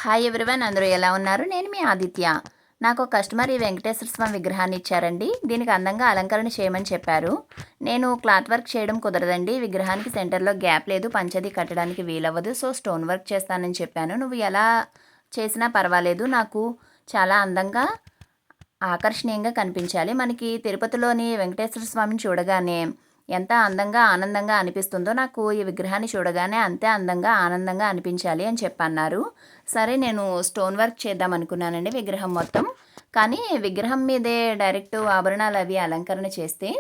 Hi everyone, అందరూ ఎలా ఉన్నారు? నేను మీ ఆదిత్య. నాకు కస్టమర్ ఈ వెంకటేశ్వర స్వామి విగ్రహాన్ని ఇచ్చారండి. దీనికి అందంగా అలంకరణ చేయమని చెప్పారు. నేను క్లాత్ వర్క్ చేయడం కుదరదండి. విగ్రహానికి సెంటర్లో గ్యాప్ లేదు, పంచది కట్టడానికి వీలవ్వదు. సో స్టోన్ వర్క్ చేస్తానని చెప్పాను. నువ్వు ఎలా చేసినా పర్వాలేదు, నాకు చాలా అందంగా ఆకర్షణీయంగా కనిపించాలి. మనకి తిరుపతిలోని వెంకటేశ్వర స్వామిని చూడగానే ఎంత అందంగా ఆనందంగా అనిపిస్తుందో, నాకు ఈ విగ్రహాన్ని చూడగానే అంతే అందంగా ఆనందంగా అనిపించాలి అని చెప్పన్నారు. సరే, నేను స్టోన్ వర్క్ చేద్దాం అనుకున్నానండి విగ్రహం మొత్తం. కానీ విగ్రహం మీదే డైరెక్ట్ ఆభరణాలు అవి అలంకరణ చేస్తే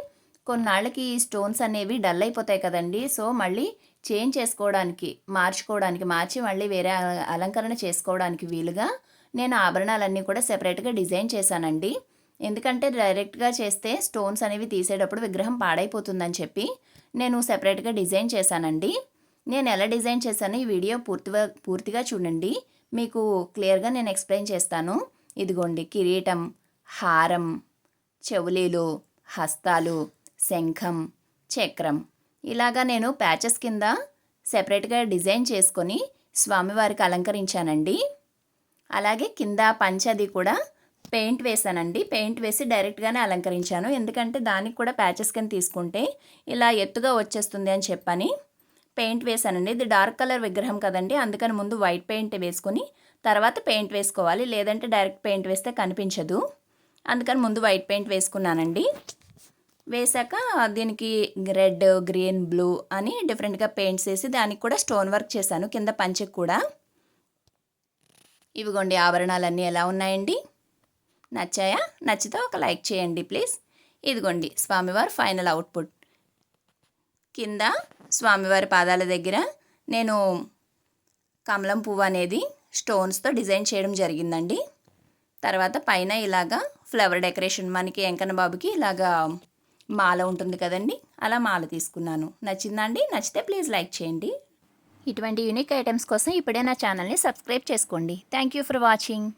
కొన్నాళ్ళకి స్టోన్స్ అనేవి డల్ అయిపోతాయి కదండి. సో మళ్ళీ చేంజ్ చేసుకోవడానికి, మార్చి మళ్ళీ వేరే అలంకరణ చేసుకోవడానికి వీలుగా నేను ఆభరణాలన్నీ కూడా సెపరేట్గా డిజైన్ చేశానండి. ఎందుకంటే డైరెక్ట్గా చేస్తే స్టోన్స్ అనేవి తీసేటప్పుడు విగ్రహం పాడైపోతుందని చెప్పి నేను సెపరేట్గా డిజైన్ చేశానండి. నేను ఎలా డిజైన్ చేశాను ఈ వీడియో పూర్తిగా చూడండి, మీకు క్లియర్గా నేను ఎక్స్ప్లెయిన్ చేస్తాను. ఇదిగోండి, కిరీటం, హారం, చెవులీలు, హస్తాలు, శంఖం, చక్రం, ఇలాగా నేను ప్యాచెస్ కింద సెపరేట్గా డిజైన్ చేసుకొని స్వామివారికి అలంకరించానండి. అలాగే కింద పంచది కూడా పెయింట్ వేసానండి. పెయింట్ వేసి డైరెక్ట్గానే అలంకరించాను. ఎందుకంటే దానికి కూడా ప్యాచెస్ కింద తీసుకుంటే ఇలా ఎత్తుగా వచ్చేస్తుంది అని చెప్పని పెయింట్ వేసానండి. ఇది డార్క్ కలర్ విగ్రహం కదండి, అందుకని ముందు వైట్ పెయింట్ వేసుకొని తర్వాత పెయింట్ వేసుకోవాలి, లేదంటే డైరెక్ట్ పెయింట్ వేస్తే కనిపించదు. అందుకని ముందు వైట్ పెయింట్ వేసుకున్నానండి. వేసాక దీనికి రెడ్, గ్రీన్, బ్లూ అని డిఫరెంట్గా పెయింట్స్ వేసి దానికి కూడా స్టోన్ వర్క్ చేశాను కింద పంచెకి కూడా. ఇవిగోండి ఆభరణాలన్నీ ఎలా ఉన్నాయండి, నచ్చాయా? నచ్చితే ఒక లైక్ చేయండి ప్లీజ్. ఇదిగోండి స్వామివారి ఫైనల్ అవుట్పుట్. కింద స్వామివారి పాదాల దగ్గర నేను కమలం పువ్వు అనేది స్టోన్స్తో డిజైన్ చేయడం జరిగిందండి. తర్వాత పైన ఇలాగా ఫ్లవర్ డెకరేషన్, మనకి వెంకన్న బాబుకి ఇలాగా మాల ఉంటుంది కదండి, అలా మాల తీసుకున్నాను. నచ్చిందా అండి? నచ్చితే ప్లీజ్ లైక్ చేయండి. ఇటువంటి యూనిక్ ఐటమ్స్ కోసం ఇప్పుడే నా ఛానల్ని సబ్స్క్రైబ్ చేసుకోండి. Thank you for watching.